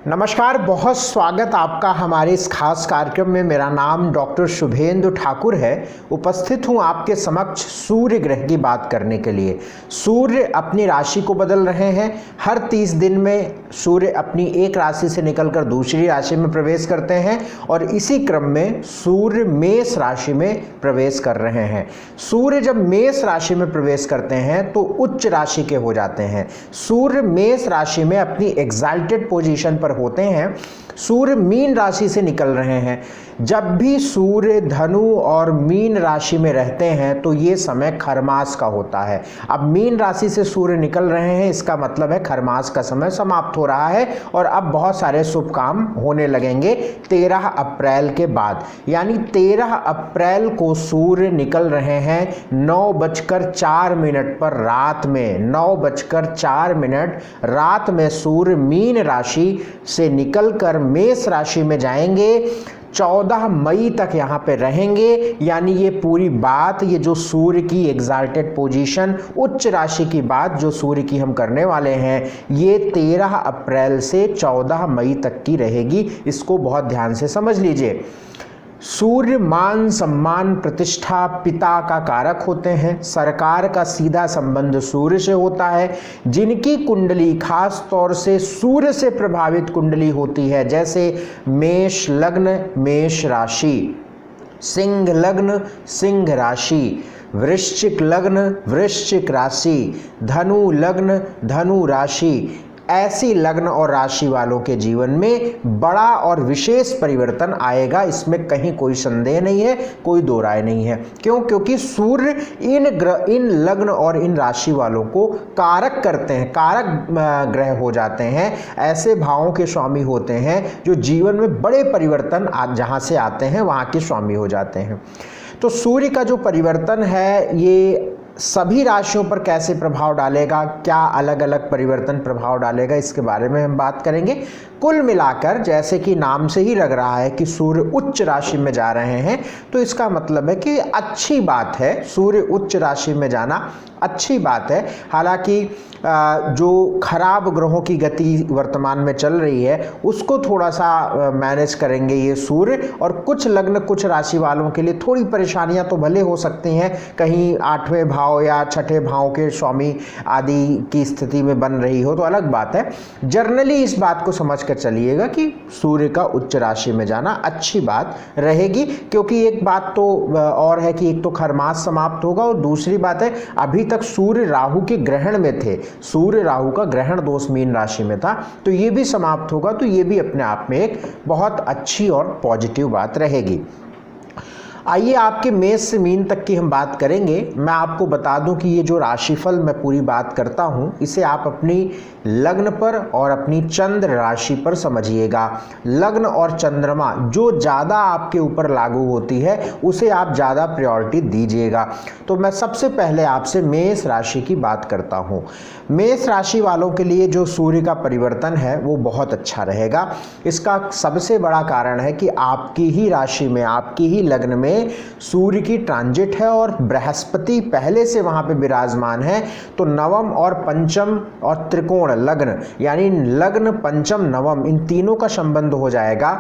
नमस्कार, बहुत स्वागत आपका हमारे इस खास कार्यक्रम में। मेरा नाम डॉक्टर शुभेंदु ठाकुर है। उपस्थित हूँ आपके समक्ष सूर्य ग्रह की बात करने के लिए। सूर्य अपनी राशि को बदल रहे हैं। हर 30 दिन में सूर्य अपनी एक राशि से निकलकर दूसरी राशि में प्रवेश करते हैं और इसी क्रम में सूर्य मेष राशि में प्रवेश कर रहे हैं। सूर्य जब मेष राशि में प्रवेश करते हैं तो उच्च राशि के हो जाते हैं। सूर्य मेष राशि में अपनी एग्जाल्टेड पोजीशन पर होते हैं। सूर्य मीन राशि से निकल रहे हैं। जब भी सूर्य धनु और मीन राशि में रहते हैं तो ये समय खरमास का होता है। अब मीन राशि से सूर्य निकल रहे हैं, इसका मतलब है खरमास का समय समाप्त हो रहा है और अब बहुत सारे शुभ काम होने लगेंगे 13 अप्रैल के बाद। यानी 13 अप्रैल को सूर्य निकल रहे हैं 9:04 पर रात में। 9:04 रात में सूर्य मीन राशि से निकलकर मेष राशि में जाएंगे। 14 मई तक यहाँ पे रहेंगे। यानी ये पूरी बात, ये जो सूर्य की एग्जाल्टेड पोजीशन उच्च राशि की बात जो सूर्य की हम करने वाले हैं, ये 13 अप्रैल से 14 मई तक की रहेगी। इसको बहुत ध्यान से समझ लीजिए। सूर्य मान सम्मान प्रतिष्ठा पिता का कारक होते हैं। सरकार का सीधा संबंध सूर्य से होता है। जिनकी कुंडली खास तौर से सूर्य से प्रभावित कुंडली होती है, जैसे मेष लग्न मेष राशि, सिंह लग्न सिंह राशि, वृश्चिक लग्न वृश्चिक राशि, धनु लग्न धनु राशि, ऐसी लग्न और राशि वालों के जीवन में बड़ा और विशेष परिवर्तन आएगा। इसमें कहीं कोई संदेह नहीं है, कोई दो राय नहीं है। क्यों? क्योंकि सूर्य इन लग्न और इन राशि वालों को कारक करते हैं, कारक ग्रह हो जाते हैं। ऐसे भावों के स्वामी होते हैं जो जीवन में बड़े परिवर्तन जहाँ से आते हैं वहाँ के स्वामी हो जाते हैं। तो सूर्य का जो परिवर्तन है ये सभी राशियों पर कैसे प्रभाव डालेगा, क्या अलग अलग परिवर्तन प्रभाव डालेगा, इसके बारे में हम बात करेंगे। कुल मिलाकर जैसे कि नाम से ही लग रहा है कि सूर्य उच्च राशि में जा रहे हैं, तो इसका मतलब है कि अच्छी बात है। सूर्य उच्च राशि में जाना अच्छी बात है। हालांकि जो खराब ग्रहों की गति वर्तमान में चल रही है उसको थोड़ा सा मैनेज करेंगे ये सूर्य। और कुछ लग्न कुछ राशि वालों के लिए थोड़ी परेशानियां तो भले हो सकती हैं, कहीं 8वें भाव या 6ठे भाव के स्वामी आदि की स्थिति में बन रही हो तो अलग बात है। जनरली इस बात को समझ कर चलिएगा कि सूर्य का उच्च राशि में जाना अच्छी बात रहेगी। क्योंकि एक बात तो और है कि एक तो खरमास समाप्त होगा और दूसरी बात है अभी तक सूर्य राहु के ग्रहण में थे। सूर्य राहु का ग्रहण दोष मीन राशि में था, तो ये भी समाप्त होगा। तो ये भी अपने आप में एक बहुत अच्छी और पॉजिटिव बात रहेगी। आइए आपके मेष से मीन तक की हम बात करेंगे। मैं आपको बता दूं कि ये जो राशिफल मैं पूरी बात करता हूं इसे आप अपनी लग्न पर और अपनी चंद्र राशि पर समझिएगा। लग्न और चंद्रमा जो ज़्यादा आपके ऊपर लागू होती है उसे आप ज़्यादा प्रायोरिटी दीजिएगा। तो मैं सबसे पहले आपसे मेष राशि की बात करता हूँ। मेष राशि वालों के लिए जो सूर्य का परिवर्तन है वो बहुत अच्छा रहेगा। इसका सबसे बड़ा कारण है कि आपकी ही राशि में, आपकी ही लग्न में सूर्य की ट्रांजिट है और बृहस्पति पहले से वहां पे विराजमान है। तो नवम और पंचम और त्रिकोण लग्न, यानी लग्न पंचम नवम, इन तीनों का संबंध हो जाएगा।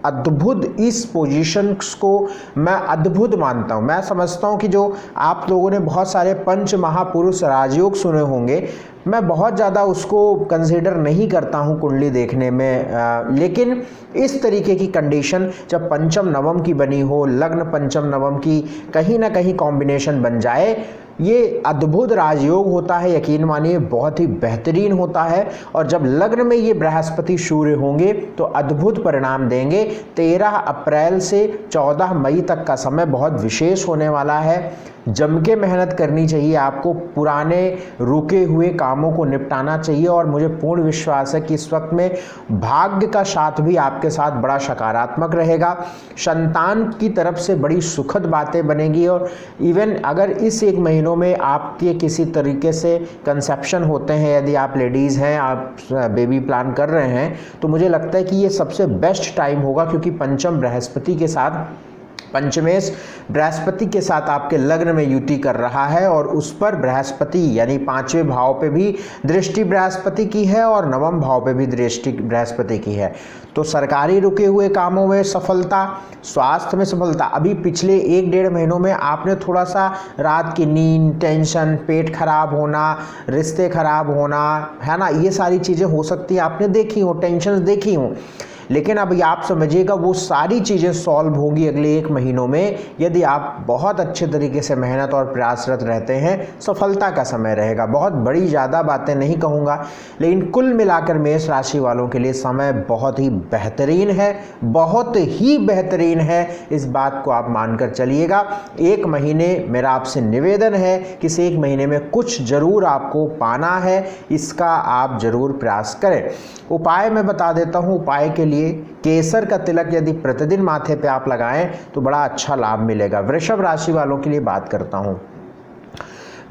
अद्भुत, इस पोजीशन को मैं अद्भुत मानता हूँ। मैं समझता हूँ कि जो आप लोगों ने बहुत सारे पंच महापुरुष राजयोग सुने होंगे, मैं बहुत ज़्यादा उसको कंसीडर नहीं करता हूँ कुंडली देखने में, लेकिन इस तरीके की कंडीशन जब पंचम नवम की बनी हो, लग्न पंचम नवम की कहीं ना कहीं कॉम्बिनेशन बन जाए, ये अद्भुत राजयोग होता है। यकीन मानिए बहुत ही बेहतरीन होता है। और जब लग्न में ये बृहस्पति सूर्य होंगे तो अद्भुत परिणाम देंगे। 13 अप्रैल से 14 मई तक का समय बहुत विशेष होने वाला है। जम के मेहनत करनी चाहिए आपको, पुराने रुके हुए कामों को निपटाना चाहिए। और मुझे पूर्ण विश्वास है कि इस वक्त में भाग्य का साथ भी आपके साथ बड़ा सकारात्मक रहेगा। संतान की तरफ से बड़ी सुखद बातें बनेगी। और इवन अगर इस एक महीनों में आपके किसी तरीके से कंसेप्शन होते हैं, यदि आप लेडीज़ हैं, आप बेबी प्लान कर रहे हैं, तो मुझे लगता है कि ये सबसे बेस्ट टाइम होगा। क्योंकि पंचम बृहस्पति के साथ पंचमेश बृहस्पति के साथ आपके लग्न में युति कर रहा है और उस पर बृहस्पति यानी 5वें भाव पे भी दृष्टि बृहस्पति की है और 9वें भाव पे भी दृष्टि बृहस्पति की है। तो सरकारी रुके हुए कामों में सफलता, स्वास्थ्य में सफलता। अभी पिछले 1-1.5 महीनों में आपने थोड़ा सा रात की नींद, टेंशन, पेट खराब होना, रिश्ते खराब होना, है ना, ये सारी चीज़ें हो सकती हैं, आपने देखी हो, टेंशन देखी हो। लेकिन अब आप समझिएगा वो सारी चीज़ें सॉल्व होगी अगले 1 महीनों में यदि आप बहुत अच्छे तरीके से मेहनत और प्रयासरत रहते हैं। सफलता का समय रहेगा। बहुत बड़ी ज़्यादा बातें नहीं कहूँगा, लेकिन कुल मिलाकर मेष राशि वालों के लिए समय बहुत ही बेहतरीन है, बहुत ही बेहतरीन है। इस बात को आप मानकर चलिएगा। 1 महीने मेरा आपसे निवेदन है कि इस 1 महीने में कुछ ज़रूर आपको पाना है, इसका आप ज़रूर प्रयास करें। उपाय मैं बता देता हूँ। उपाय के लिए केसर का तिलक यदि प्रतिदिन माथे पे आप लगाएं तो बड़ा अच्छा लाभ मिलेगा। वृषभ राशि वालों के लिए बात करता हूं।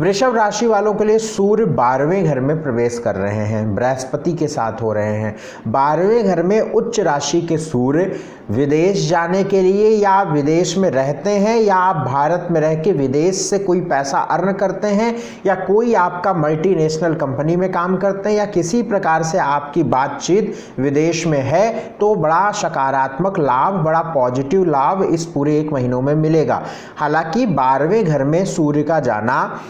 वृषभ राशि वालों के लिए सूर्य 12वें घर में प्रवेश कर रहे हैं, बृहस्पति के साथ हो रहे हैं। 12वें घर में उच्च राशि के सूर्य विदेश जाने के लिए, या विदेश में रहते हैं, या आप भारत में रह के विदेश से कोई पैसा अर्न करते हैं, या कोई आपका मल्टीनेशनल कंपनी में काम करते हैं, या किसी प्रकार से आपकी बातचीत विदेश में है, तो बड़ा सकारात्मक लाभ, बड़ा पॉजिटिव लाभ इस पूरे 1 महीनों में मिलेगा। हालांकि 12वें घर में सूर्य का जाना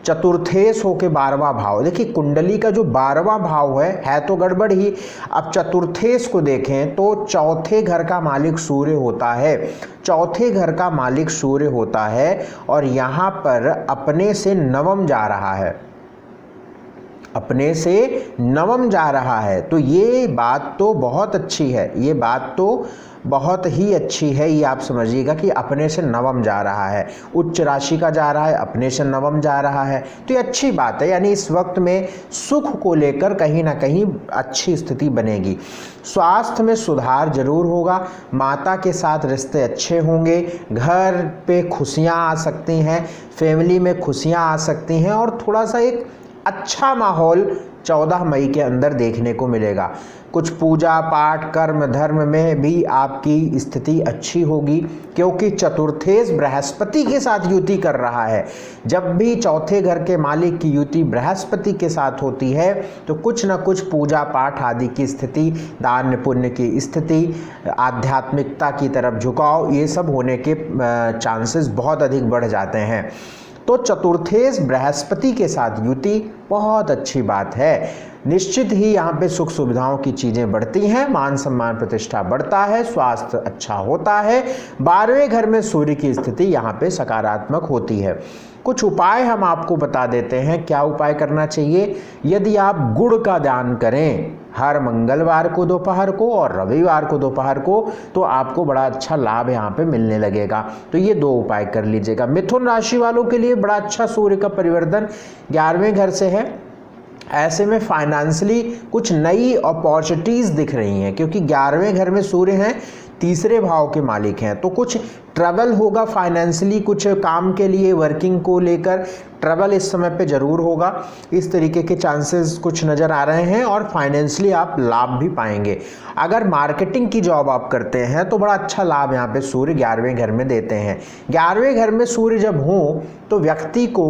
चतुर्थेश होके 12वां भाव, देखिए कुंडली का जो 12वां भाव है तो गड़बड़ ही। अब चतुर्थेश को देखें तो चौथे घर का मालिक सूर्य होता है, चौथे घर का मालिक सूर्य होता है और यहाँ पर अपने से नवम जा रहा है, अपने से नवम जा रहा है। तो ये बात तो बहुत अच्छी है, ये बात तो बहुत ही अच्छी है। ये आप समझिएगा कि अपने से नवम जा रहा है, उच्च राशि का जा रहा है, अपने से नवम जा रहा है, तो ये अच्छी बात है। यानी इस वक्त में सुख को लेकर कहीं ना कहीं अच्छी स्थिति बनेगी। स्वास्थ्य में सुधार जरूर होगा, माता के साथ रिश्ते अच्छे होंगे, घर पे खुशियां आ सकती हैं, फैमिली में खुशियां आ सकती हैं और थोड़ा सा एक अच्छा माहौल 14 मई के अंदर देखने को मिलेगा। कुछ पूजा पाठ कर्म धर्म में भी आपकी स्थिति अच्छी होगी, क्योंकि चतुर्थेश बृहस्पति के साथ युति कर रहा है। जब भी चौथे घर के मालिक की युति बृहस्पति के साथ होती है तो कुछ न कुछ पूजा पाठ आदि की स्थिति, दान पुण्य की स्थिति, आध्यात्मिकता की तरफ झुकाव, ये सब होने के चांसेस बहुत अधिक बढ़ जाते हैं। तो चतुर्थेश बृहस्पति के साथ युति बहुत अच्छी बात है। निश्चित ही यहाँ पे सुख सुविधाओं की चीज़ें बढ़ती हैं, मान सम्मान प्रतिष्ठा बढ़ता है, स्वास्थ्य अच्छा होता है। 12वें घर में सूर्य की स्थिति यहाँ पे सकारात्मक होती है। कुछ उपाय हम आपको बता देते हैं, क्या उपाय करना चाहिए। यदि आप गुड़ का दान करें हर मंगलवार को दोपहर को और रविवार को दोपहर को, तो आपको बड़ा अच्छा लाभ यहाँ पे मिलने लगेगा। तो ये 2 उपाय कर लीजिएगा। मिथुन राशि वालों के लिए बड़ा अच्छा सूर्य का परिवर्तन 11वें घर से है। ऐसे में फाइनेंशियली कुछ नई अपॉर्चुनिटीज़ दिख रही हैं, क्योंकि 11वें घर में सूर्य हैं, 3रे भाव के मालिक हैं। तो कुछ ट्रबल होगा फाइनेंशियली, कुछ काम के लिए वर्किंग को लेकर ट्रबल इस समय पे ज़रूर होगा। इस तरीके के चांसेस कुछ नज़र आ रहे हैं और फाइनेंशियली आप लाभ भी पाएंगे। अगर मार्केटिंग की जॉब आप करते हैं तो बड़ा अच्छा लाभ यहाँ पे सूर्य 11वें घर में देते हैं। 11वें घर में सूर्य जब हो तो व्यक्ति को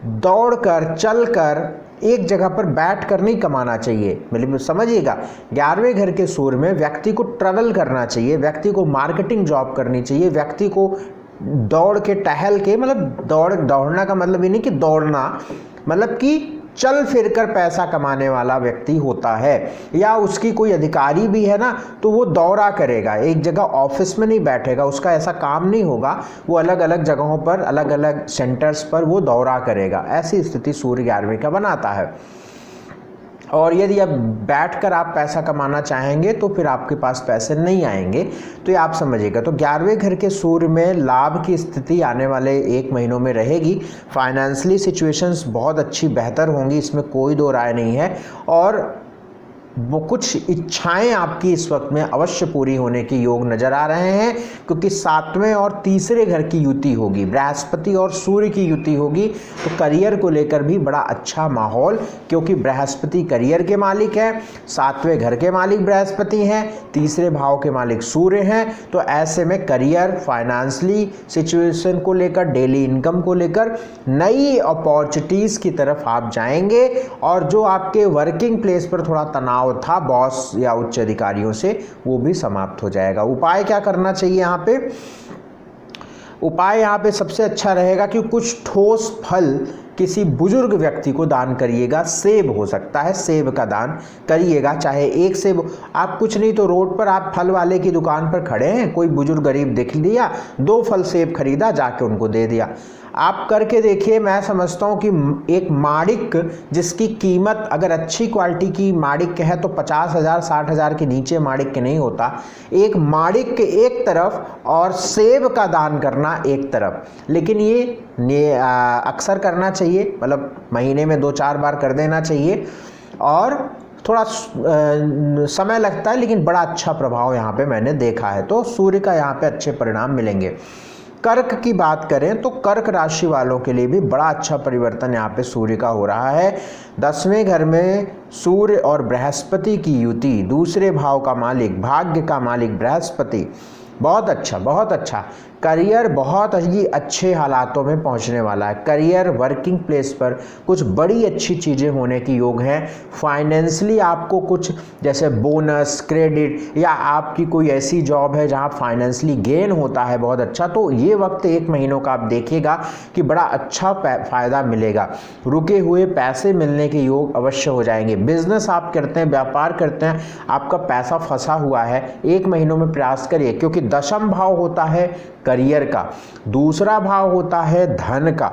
दौड़कर चलकर एक जगह पर बैठ कर नहीं कमाना चाहिए, मतलब समझिएगा। 11वें घर के सूर्य में व्यक्ति को ट्रैवल करना चाहिए, व्यक्ति को मार्केटिंग जॉब करनी चाहिए, व्यक्ति को दौड़ के टहल के, मतलब दौड़ना का मतलब ये नहीं कि दौड़ना, मतलब कि चल फिर कर पैसा कमाने वाला व्यक्ति होता है। या उसकी कोई अधिकारी भी है ना, तो वो दौरा करेगा, एक जगह ऑफिस में नहीं बैठेगा, उसका ऐसा काम नहीं होगा, वो अलग अलग जगहों पर अलग अलग सेंटर्स पर वो दौरा करेगा। ऐसी स्थिति सूर्य 11वें का बनाता है। और यदि अब बैठकर आप पैसा कमाना चाहेंगे तो फिर आपके पास पैसे नहीं आएंगे, तो ये आप समझिएगा। तो 11वें घर के सूर्य में लाभ की स्थिति आने वाले 1 महीनों में रहेगी। फाइनेंशियली सिचुएशंस बहुत अच्छी बेहतर होंगी, इसमें कोई दो राय नहीं है। और वो कुछ इच्छाएं आपकी इस वक्त में अवश्य पूरी होने के योग नजर आ रहे हैं, क्योंकि 7वें और तीसरे घर की युति होगी, बृहस्पति और सूर्य की युति होगी। तो करियर को लेकर भी बड़ा अच्छा माहौल, क्योंकि बृहस्पति करियर के मालिक है, 7वें घर के मालिक बृहस्पति हैं, तीसरे भाव के मालिक सूर्य हैं। तो ऐसे में करियर, फाइनेंशियली सिचुएशन को लेकर, डेली इनकम को लेकर नई अपॉर्चुनिटीज़ की तरफ आप जाएंगे। और जो आपके वर्किंग प्लेस पर थोड़ा तनाव था बॉस या उच्च अधिकारियों से, वो भी समाप्त हो जाएगा। उपाय क्या करना चाहिए यहाँ पे? उपाय यहाँ पे सबसे अच्छा रहेगा कि कुछ ठोस फल किसी बुजुर्ग व्यक्ति को दान करिएगा। सेब हो सकता है, सेब का दान करिएगा, चाहे एक सेब। आप कुछ नहीं तो रोड पर आप फल वाले की दुकान पर खड़े हैं, कोई बुजुर्ग गरीब देख लिया, 2 फल सेब खरीदा, जाके उनको दे दिया। आप करके देखिए। मैं समझता हूँ कि एक माणिक जिसकी कीमत अगर अच्छी क्वालिटी की माणिक है तो 50,000 60,000 के नीचे माणिक के नहीं होता। एक माणिक के एक तरफ और सेब का दान करना एक तरफ। लेकिन ये अक्सर करना चाहिए, मतलब महीने में 2-4 बार कर देना चाहिए। और थोड़ा समय लगता है, लेकिन बड़ा अच्छा प्रभाव यहाँ पे मैंने देखा है। तो सूर्य का यहाँ पे अच्छे परिणाम मिलेंगे। कर्क की बात करें तो कर्क राशि वालों के लिए भी बड़ा अच्छा परिवर्तन यहाँ पे सूर्य का हो रहा है। 10वें घर में सूर्य और बृहस्पति की युति, दूसरे भाव का मालिक, भाग्य का मालिक बृहस्पति, बहुत अच्छा, बहुत अच्छा। करियर बहुत ही अच्छे हालातों में पहुंचने वाला है। करियर, वर्किंग प्लेस पर कुछ बड़ी अच्छी चीज़ें होने की योग हैं। फाइनेंशियली आपको कुछ जैसे बोनस, क्रेडिट, या आपकी कोई ऐसी जॉब है जहां फाइनेंशियली गेन होता है बहुत अच्छा, तो ये वक्त 1 महीनों का आप देखिएगा कि बड़ा अच्छा फ़ायदा मिलेगा। रुके हुए पैसे मिलने के योग अवश्य हो जाएंगे। बिजनेस आप करते हैं, व्यापार करते हैं, आपका पैसा फंसा हुआ है, 1 महीनों में प्रयास करिए, क्योंकि 10वां भाव होता है करियर का, दूसरा भाव होता है धन का,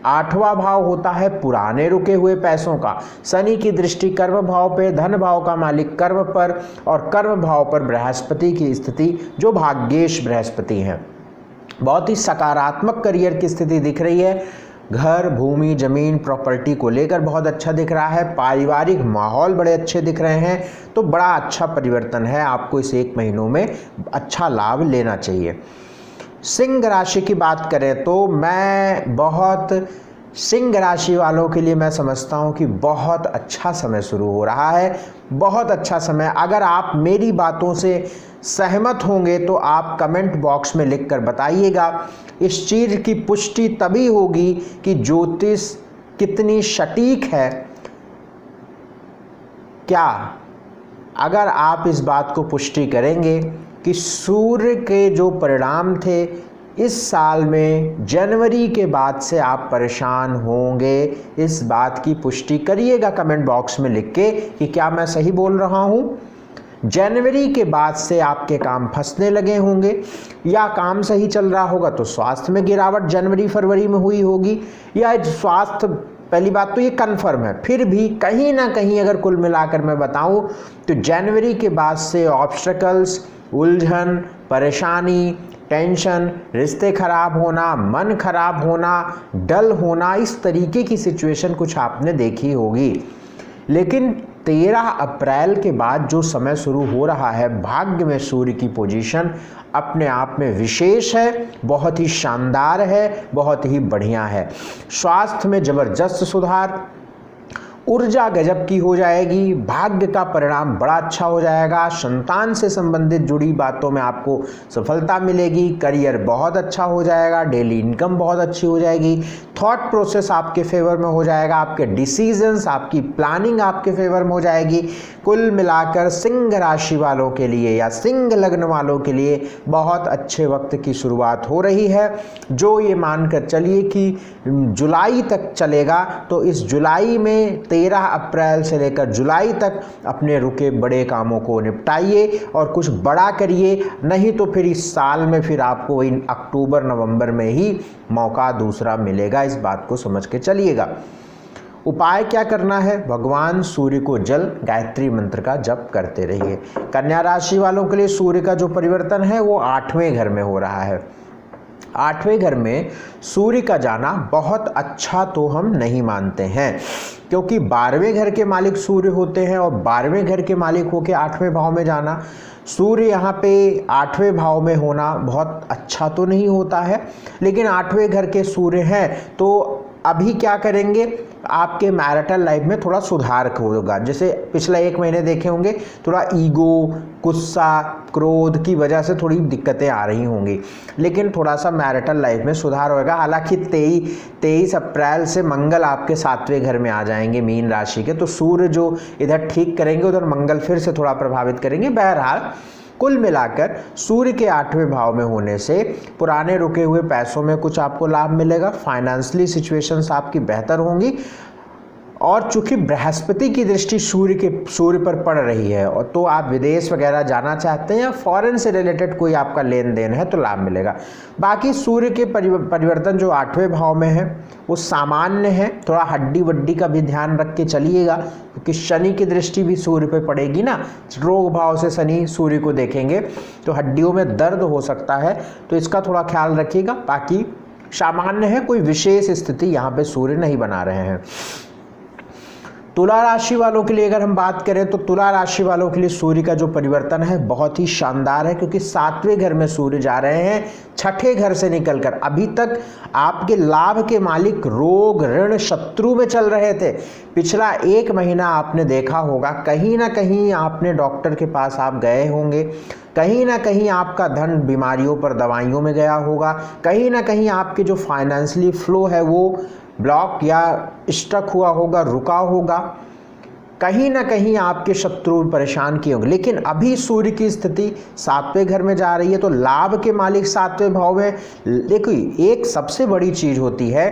8वां भाव होता है पुराने रुके हुए पैसों का। शनि की दृष्टि कर्म भाव पे, धन भाव का मालिक कर्म पर, और कर्म भाव पर बृहस्पति की स्थिति, जो भाग्येश बृहस्पति हैं। बहुत ही सकारात्मक करियर की स्थिति दिख रही है। घर, भूमि, जमीन, प्रॉपर्टी को लेकर बहुत अच्छा दिख रहा है। पारिवारिक माहौल बड़े अच्छे दिख रहे हैं। तो बड़ा अच्छा परिवर्तन है, आपको इस 1 महीनों में अच्छा लाभ लेना चाहिए। सिंह राशि की बात करें तो सिंह राशि वालों के लिए मैं समझता हूं कि बहुत अच्छा समय शुरू हो रहा है, बहुत अच्छा समय। अगर आप मेरी बातों से सहमत होंगे तो आप कमेंट बॉक्स में लिखकर बताइएगा। इस चीज़ की पुष्टि तभी होगी कि ज्योतिष कितनी सटीक है। क्या अगर आप इस बात को पुष्टि करेंगे कि सूर्य के जो परिणाम थे इस साल में जनवरी के बाद से आप परेशान होंगे, इस बात की पुष्टि करिएगा कमेंट बॉक्स में लिख के कि क्या मैं सही बोल रहा हूँ। जनवरी के बाद से आपके काम फंसने लगे होंगे, या काम सही चल रहा होगा तो स्वास्थ्य में गिरावट जनवरी फरवरी में हुई होगी, या स्वास्थ्य, पहली बात तो ये कन्फर्म है। फिर भी कहीं ना कहीं अगर कुल मिलाकर मैं बताऊं तो जनवरी के बाद से ऑब्स्टेकल्स, उलझन, परेशानी, टेंशन, रिश्ते खराब होना, मन खराब होना, डल होना, इस तरीके की सिचुएशन कुछ आपने देखी होगी। लेकिन 13 अप्रैल के बाद जो समय शुरू हो रहा है, भाग्य में सूर्य की पोजीशन अपने आप में विशेष है, बहुत ही शानदार है, बहुत ही बढ़िया है। स्वास्थ्य में जबरदस्त सुधार, ऊर्जा गजब की हो जाएगी, भाग्य का परिणाम बड़ा अच्छा हो जाएगा, संतान से संबंधित जुड़ी बातों में आपको सफलता मिलेगी, करियर बहुत अच्छा हो जाएगा, डेली इनकम बहुत अच्छी हो जाएगी, थॉट प्रोसेस आपके फेवर में हो जाएगा, आपके डिसीजंस, आपकी प्लानिंग आपके फेवर में हो जाएगी। कुल मिलाकर सिंह राशि वालों के लिए या सिंह लग्न वालों के लिए बहुत अच्छे वक्त की शुरुआत हो रही है, जो ये मानकर चलिए कि जुलाई तक चलेगा। तो इस जुलाई में 13 अप्रैल से लेकर जुलाई तक अपने रुके बड़े कामों को निपटाइए और कुछ बड़ा करिए, नहीं तो फिर इस साल में फिर आपको वही अक्टूबर नवंबर में ही मौका दूसरा मिलेगा। इस बात को समझ के चलिएगा। उपाय क्या करना है? भगवान सूर्य को जल गायत्री मंत्र का जप करते रहिए। कन्या राशि वालों के लिए सूर्य का जो परिवर्तन है वो 8वें घर में हो रहा है। 8वें घर में सूर्य का जाना बहुत अच्छा तो हम नहीं मानते हैं, क्योंकि 12वें घर के मालिक सूर्य होते हैं और 12वें घर के मालिक होके 8वें भाव में जाना, सूर्य यहाँ पे 8वें भाव में होना बहुत अच्छा तो नहीं होता है। लेकिन 8वें घर के सूर्य हैं तो अभी क्या करेंगे, आपके मैरिटल लाइफ में थोड़ा सुधार होगा। जैसे पिछला 1 महीने देखे होंगे, थोड़ा ईगो, गुस्सा, क्रोध की वजह से थोड़ी दिक्कतें आ रही होंगी, लेकिन थोड़ा सा मैरिटल लाइफ में सुधार होगा। हालांकि 23 अप्रैल से मंगल आपके 7वें घर में आ जाएंगे मीन राशि के, तो सूर्य जो इधर ठीक करेंगे उधर मंगल फिर से थोड़ा प्रभावित करेंगे। बहरहाल कुल मिलाकर सूर्य के 8वें भाव में होने से पुराने रुके हुए पैसों में कुछ आपको लाभ मिलेगा, फाइनेंशियली सिचुएशंस आपकी बेहतर होंगी। और चूंकि बृहस्पति की दृष्टि सूर्य पर पड़ रही है और तो आप विदेश वगैरह जाना चाहते हैं या फॉरेन से रिलेटेड कोई आपका लेन देन है तो लाभ मिलेगा। बाकी सूर्य के परिवर्तन जो 8वें भाव में है वो सामान्य है, थोड़ा हड्डी वड्डी का भी ध्यान रख के चलिएगा, क्योंकि शनि की दृष्टि भी सूर्य पे पड़ेगी ना। रोग भाव से शनि सूर्य को देखेंगे तो हड्डियों में दर्द हो सकता है, तो इसका थोड़ा ख्याल रखिएगा। बाकी सामान्य है, कोई विशेष स्थिति यहाँ पे सूर्य नहीं बना रहे हैं। तुला राशि वालों के लिए अगर हम बात करें तो तुला राशि वालों के लिए सूर्य का जो परिवर्तन है बहुत ही शानदार है, क्योंकि 7वें घर में सूर्य जा रहे हैं 6ठे घर से निकलकर। अभी तक आपके लाभ के मालिक रोग, ऋण, शत्रु में चल रहे थे। पिछला 1 महीना आपने देखा होगा, कहीं ना कहीं आपने डॉक्टर के पास आप गए होंगे, कहीं ना कहीं आपका धन बीमारियों पर दवाइयों में गया होगा, कहीं ना कहीं आपके जो फाइनेंशियली फ्लो है वो ब्लॉक या स्टक हुआ होगा, रुका होगा, कहीं ना कहीं आपके शत्रु परेशान किए होंगे। लेकिन अभी सूर्य की स्थिति 7वें घर में जा रही है तो लाभ के मालिक 7वें भाव में। देखिए एक सबसे बड़ी चीज होती है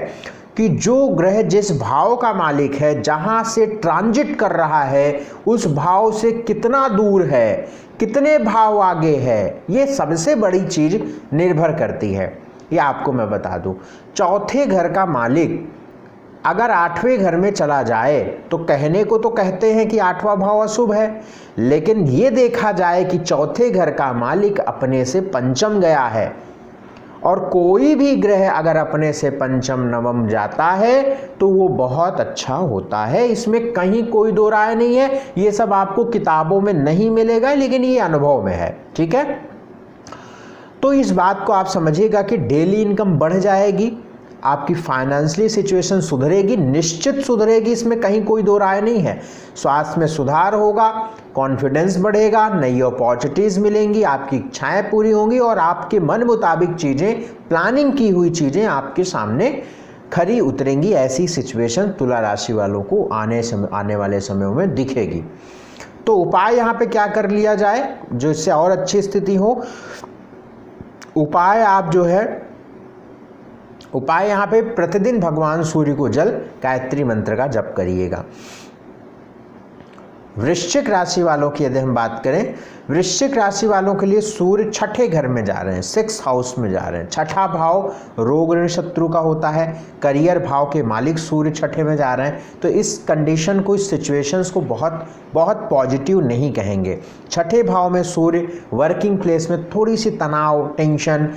कि जो ग्रह जिस भाव का मालिक है, जहां से ट्रांजिट कर रहा है, उस भाव से कितना दूर है, कितने भाव आगे है, ये सबसे बड़ी चीज निर्भर करती है। ये आपको मैं बता दूं, चौथे घर का मालिक अगर 8वें घर में चला जाए तो कहने को तो कहते हैं कि 8वां भाव अशुभ है, लेकिन ये देखा जाए कि चौथे घर का मालिक अपने से पंचम गया है। और कोई भी ग्रह अगर अपने से पंचम नवम जाता है तो वो बहुत अच्छा होता है, इसमें कहीं कोई दो राय नहीं है। ये सब आपको किताबों में नहीं मिलेगा, लेकिन ये अनुभव में है, ठीक है। तो इस बात को आप समझिएगा कि डेली इनकम बढ़ जाएगी, आपकी फाइनेंशियली सिचुएशन सुधरेगी, निश्चित सुधरेगी, इसमें कहीं कोई दो राय नहीं है। स्वास्थ्य में सुधार होगा, कॉन्फिडेंस बढ़ेगा, नई अपॉर्चुनिटीज मिलेंगी, आपकी इच्छाएं पूरी होंगी और आपके मन मुताबिक चीजें, प्लानिंग की हुई चीजें आपके सामने खरी उतरेंगी। ऐसी सिचुएशन तुला राशि वालों को आने वाले समयों में दिखेगी। तो उपाय यहाँ पे क्या कर लिया जाए जो इससे और अच्छी स्थिति हो? उपाय आप जो है, उपाय यहाँ पे प्रतिदिन भगवान सूर्य को जल गायत्री मंत्र का जप करिएगा। वृश्चिक राशि वालों की यदि हम बात करें, वृश्चिक राशि वालों के लिए सूर्य 6ठे घर में जा रहे हैं, 6th हाउस में जा रहे हैं। 6ठा भाव रोग ऋण शत्रु का होता है, करियर भाव के मालिक सूर्य 6ठे में जा रहे हैं, तो इस कंडीशन को, इस सिचुएशंस को बहुत पॉजिटिव नहीं कहेंगे। 6ठे भाव में सूर्य वर्किंग प्लेस में थोड़ी सी तनाव, टेंशन,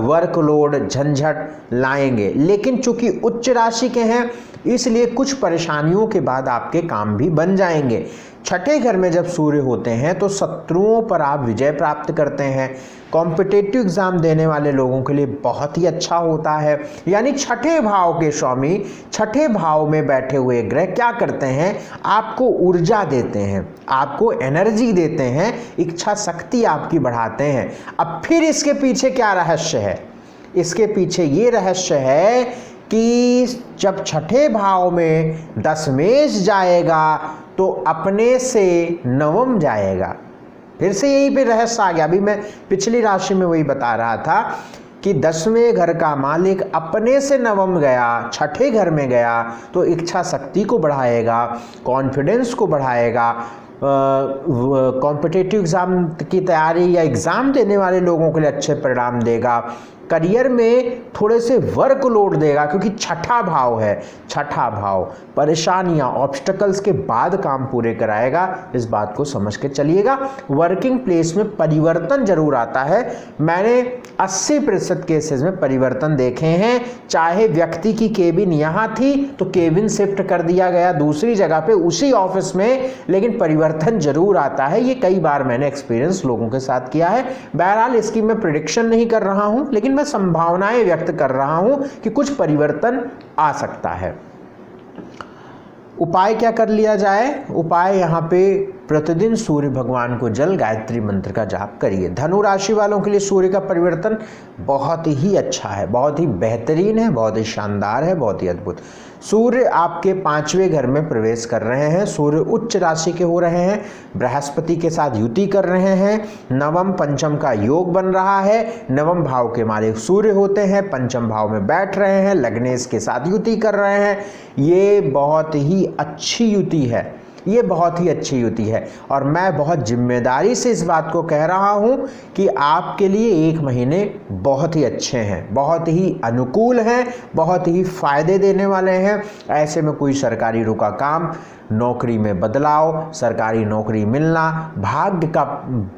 वर्कलोड, झंझट लाएंगे, लेकिन चूंकि उच्च राशि के हैं इसलिए कुछ परेशानियों के बाद आपके काम भी बन जाएंगे। 6ठे घर में जब सूर्य होते हैं तो शत्रुओं पर आप विजय प्राप्त करते हैं। कॉम्पिटिटिव एग्जाम देने वाले लोगों के लिए बहुत ही अच्छा होता है। यानी 6ठे भाव के स्वामी 6ठे भाव में बैठे हुए ग्रह क्या करते हैं, आपको ऊर्जा देते हैं, आपको एनर्जी देते हैं, इच्छा शक्ति आपकी बढ़ाते हैं। अब फिर इसके पीछे क्या रहस्य है? इसके पीछे ये रहस्य है कि जब 6ठे भाव में दशमेश जाएगा तो अपने से नवम जाएगा। फिर से यही पे रहस्य आ गया। अभी मैं पिछली राशि में वही बता रहा था कि 10वें घर का मालिक अपने से नवम गया, 6ठे घर में गया तो इच्छा शक्ति को बढ़ाएगा, कॉन्फिडेंस को बढ़ाएगा, कॉम्पिटिटिव एग्ज़ाम की तैयारी या एग्ज़ाम देने वाले लोगों के लिए अच्छे परिणाम देगा, करियर में थोड़े से वर्कलोड देगा, क्योंकि छठा भाव है, छठा भाव परेशानियां, ऑब्स्टकल्स के बाद काम पूरे कराएगा, इस बात को समझ के चलिएगा। वर्किंग प्लेस में परिवर्तन जरूर आता है। मैंने 80% केसेस में परिवर्तन देखे हैं। चाहे व्यक्ति की केबिन यहाँ थी तो केबिन शिफ्ट कर दिया गया दूसरी जगह पे उसी ऑफिस में, लेकिन परिवर्तन जरूर आता है। ये कई बार मैंने एक्सपीरियंस लोगों के साथ किया है। बहरहाल इसकी मैं प्रेडिक्शन नहीं कर रहा हूं, लेकिन मैं संभावनाएं व्यक्त कर रहा हूं कि कुछ परिवर्तन आ सकता है। उपाय क्या कर लिया जाए? उपाय यहाँ पे प्रतिदिन सूर्य भगवान को जल गायत्री मंत्र का जाप करिए। धनु राशि वालों के लिए सूर्य का परिवर्तन बहुत ही अच्छा है, बहुत ही बेहतरीन है, बहुत ही शानदार है, बहुत ही अद्भुत। सूर्य आपके 5वें घर में प्रवेश कर रहे हैं। सूर्य उच्च राशि के हो रहे हैं, बृहस्पति के साथ युति कर रहे हैं, नवम पंचम का योग बन रहा है। नवम भाव के मालिक सूर्य होते हैं, पंचम भाव में बैठ रहे हैं, लग्नेश के साथ युति कर रहे हैं। ये बहुत ही अच्छी युति है, ये बहुत ही अच्छी युति है, और मैं बहुत जिम्मेदारी से इस बात को कह रहा हूं कि आपके लिए 1 महीने बहुत ही अच्छे हैं, बहुत ही अनुकूल हैं, बहुत ही फायदे देने वाले हैं। ऐसे में कोई सरकारी रुका काम, नौकरी में बदलाव, सरकारी नौकरी मिलना, भाग्य का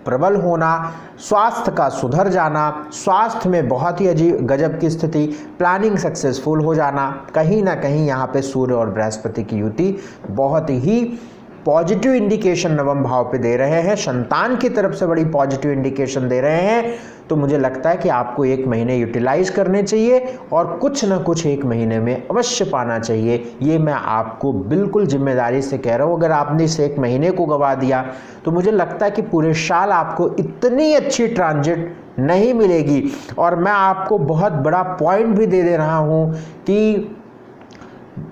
प्रबल होना, स्वास्थ्य का सुधर जाना, स्वास्थ्य में बहुत ही अजीब गजब की स्थिति, प्लानिंग सक्सेसफुल हो जाना, कहीं ना कहीं यहाँ पे सूर्य और बृहस्पति की युति बहुत ही पॉजिटिव इंडिकेशन नवम भाव पे दे रहे हैं, संतान की तरफ से बड़ी पॉजिटिव इंडिकेशन दे रहे हैं। तो मुझे लगता है कि आपको 1 महीने यूटिलाइज करने चाहिए और कुछ ना कुछ 1 महीने में अवश्य पाना चाहिए। ये मैं आपको बिल्कुल जिम्मेदारी से कह रहा हूँ। अगर आपने इस 1 महीने को गवा दिया तो मुझे लगता है कि पूरे साल आपको इतनी अच्छी ट्रांजिट नहीं मिलेगी। और मैं आपको बहुत बड़ा पॉइंट भी दे रहा हूँ कि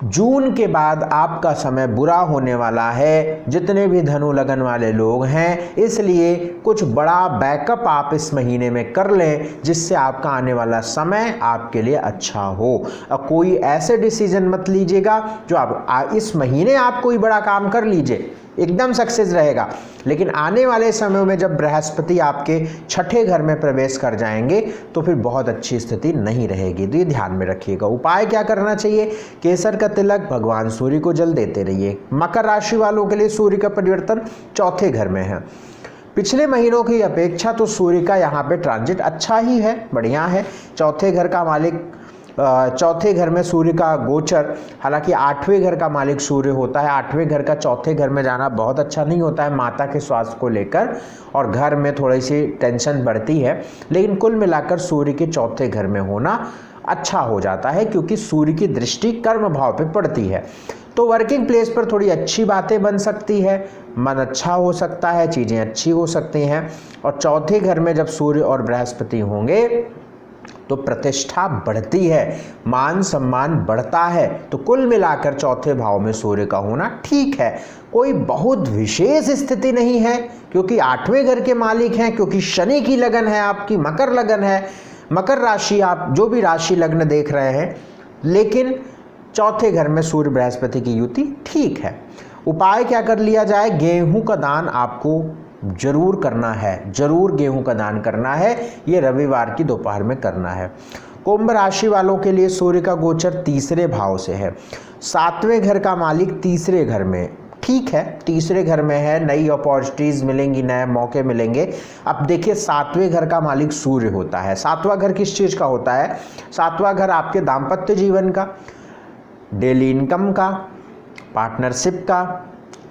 जून के बाद आपका समय बुरा होने वाला है, जितने भी धनु लगन वाले लोग हैं। इसलिए कुछ बड़ा बैकअप आप इस महीने में कर लें, जिससे आपका आने वाला समय आपके लिए अच्छा हो। और कोई ऐसे डिसीजन मत लीजिएगा जो आप इस महीने आप कोई बड़ा काम कर लीजिए, एकदम सक्सेस रहेगा, लेकिन आने वाले समय में जब बृहस्पति आपके 6ठे घर में प्रवेश कर जाएंगे तो फिर बहुत अच्छी स्थिति नहीं रहेगी। तो ये ध्यान में रखिएगा। उपाय क्या करना चाहिए? केसर का तिलक भगवान सूर्य को जल देते रहिए। मकर राशि वालों के लिए सूर्य का परिवर्तन 4थे घर में है। पिछले महीनों की अपेक्षा तो सूर्य का यहाँ पे ट्रांजिट अच्छा ही है, बढ़िया है। 4थे घर का मालिक 4थे घर में सूर्य का गोचर, हालांकि 8वें घर का मालिक सूर्य होता है। 8वें घर का 4थे घर में जाना बहुत अच्छा नहीं होता है माता के स्वास्थ्य को लेकर, और घर में थोड़ी सी टेंशन बढ़ती है। लेकिन कुल मिलाकर सूर्य के 4थे घर में होना अच्छा हो जाता है, क्योंकि सूर्य की दृष्टि कर्म भाव पे पड़ती है। तो वर्किंग प्लेस पर थोड़ी अच्छी बातें बन सकती है, मन अच्छा हो सकता है, चीज़ें अच्छी हो सकती हैं। और 4थे घर में जब सूर्य और बृहस्पति होंगे तो प्रतिष्ठा बढ़ती है, मान सम्मान बढ़ता है। तो कुल मिलाकर 4थे भाव में सूर्य का होना ठीक है, कोई बहुत विशेष स्थिति नहीं है, क्योंकि 8वें घर के मालिक हैं, क्योंकि शनि की लगन है, आपकी मकर लगन है, मकर राशि, आप जो भी राशि लग्न देख रहे हैं, लेकिन 4थे घर में सूर्य बृहस्पति की युति ठीक है। उपाय क्या कर लिया जाए? गेहूं का दान आपको जरूर करना है, जरूर गेहूं का दान करना है। ये रविवार की दोपहर में करना है। कुंभ राशि वालों के लिए सूर्य का गोचर 3रे भाव से है। 7वें घर का मालिक 3रे घर में, ठीक है, 3रे घर में है, नई अपॉर्चुनिटीज मिलेंगी, नए मौके मिलेंगे। अब देखिए 7वें घर का मालिक सूर्य होता है। 7वां घर किस चीज़ का होता है? 7वां घर आपके दाम्पत्य जीवन का, डेली इनकम का, पार्टनरशिप का,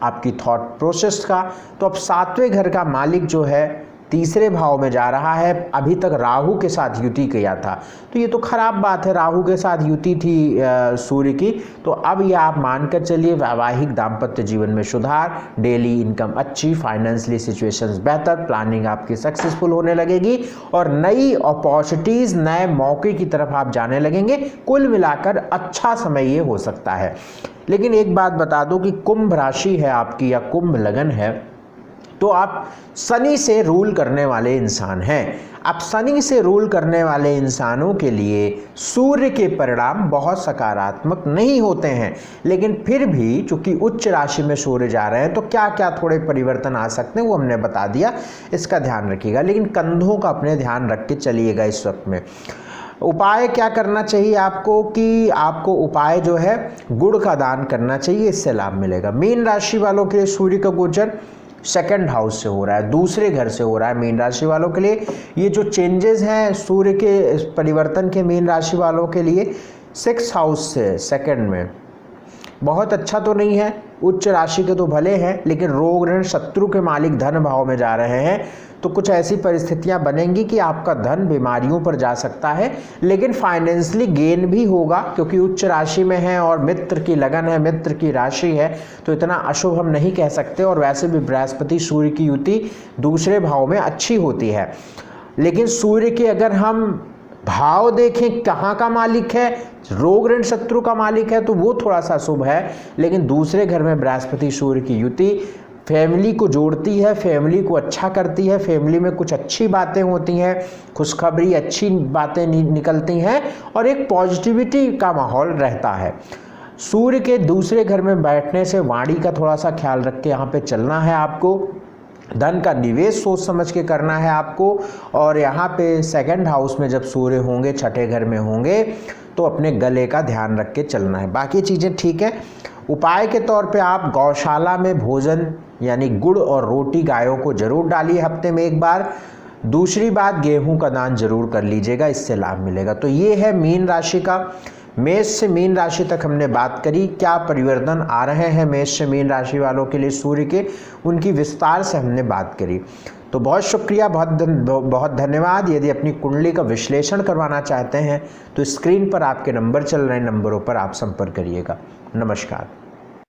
आपकी थॉट प्रोसेस का। तो अब 7वें घर का मालिक जो है 3रे भाव में जा रहा है। अभी तक राहु के साथ युति किया था, तो ये तो खराब बात है, राहु के साथ युति थी सूर्य की। तो अब ये आप मानकर चलिए वैवाहिक दाम्पत्य जीवन में सुधार, डेली इनकम अच्छी, फाइनेंशियली सिचुएशंस बेहतर, प्लानिंग आपकी सक्सेसफुल होने लगेगी और नई अपॉर्चुनिटीज़, नए मौके की तरफ आप जाने लगेंगे। कुल मिलाकर अच्छा समय ये हो सकता है। लेकिन एक बात बता दूं कि कुंभ राशि है आपकी या कुंभ लगन है, तो आप शनि से रूल करने वाले इंसान हैं। अब शनि से रूल करने वाले इंसानों के लिए सूर्य के परिणाम बहुत सकारात्मक नहीं होते हैं, लेकिन फिर भी चूंकि उच्च राशि में सूर्य जा रहे हैं तो क्या क्या थोड़े परिवर्तन आ सकते हैं वो हमने बता दिया, इसका ध्यान रखिएगा। लेकिन कंधों का अपने ध्यान रख के चलिएगा इस वक्त में। उपाय क्या करना चाहिए आपको कि आपको उपाय जो है गुड़ का दान करना चाहिए, इससे लाभ मिलेगा। मीन राशि वालों के लिए सूर्य का गोचर सेकंड हाउस से हो रहा है, दूसरे घर से हो रहा है। मीन राशि वालों के लिए ये जो चेंजेस हैं सूर्य के परिवर्तन के मीन राशि वालों के लिए 6 हाउस से सेकंड में बहुत अच्छा तो नहीं है। उच्च राशि के तो भले हैं, लेकिन रोग ऋण शत्रु के मालिक धन भाव में जा रहे हैं, तो कुछ ऐसी परिस्थितियां बनेंगी कि आपका धन बीमारियों पर जा सकता है, लेकिन फाइनेंशियली गेन भी होगा क्योंकि उच्च राशि में है और मित्र की लगन है, मित्र की राशि है, तो इतना अशुभ हम नहीं कह सकते। और वैसे भी बृहस्पति सूर्य की युति दूसरे भाव में अच्छी होती है, लेकिन सूर्य के अगर हम भाव देखें कहाँ का मालिक है, रोग ऋण शत्रु का मालिक है, तो वो थोड़ा सा शुभ है। लेकिन दूसरे घर में बृहस्पति सूर्य की युति फैमिली को जोड़ती है, फैमिली को अच्छा करती है, फैमिली में कुछ अच्छी बातें होती हैं, खुशखबरी अच्छी बातें निकलती हैं और एक पॉजिटिविटी का माहौल रहता है। सूर्य के दूसरे घर में बैठने से वाणी का थोड़ा सा ख्याल रख के यहाँ पे चलना है आपको। धन का निवेश सोच समझ के करना है आपको। और यहाँ पे सेकंड हाउस में जब सूर्य होंगे, छठे घर में होंगे, तो अपने गले का ध्यान रख के चलना है। बाकी चीज़ें ठीक है। उपाय के तौर पे आप गौशाला में भोजन यानी गुड़ और रोटी गायों को जरूर डालिए हफ्ते में एक बार। दूसरी बात, गेहूं का दान जरूर कर लीजिएगा, इससे लाभ मिलेगा। तो ये है मीन राशि का। मेष से मीन राशि तक हमने बात करी, क्या परिवर्तन आ रहे हैं मेष से मीन राशि वालों के लिए सूर्य के, उनकी विस्तार से हमने बात करी। तो बहुत शुक्रिया, बहुत धन्यवाद। यदि अपनी कुंडली का विश्लेषण करवाना चाहते हैं तो स्क्रीन पर आपके नंबर चल रहे हैं, नंबरों पर आप संपर्क करिएगा। नमस्कार।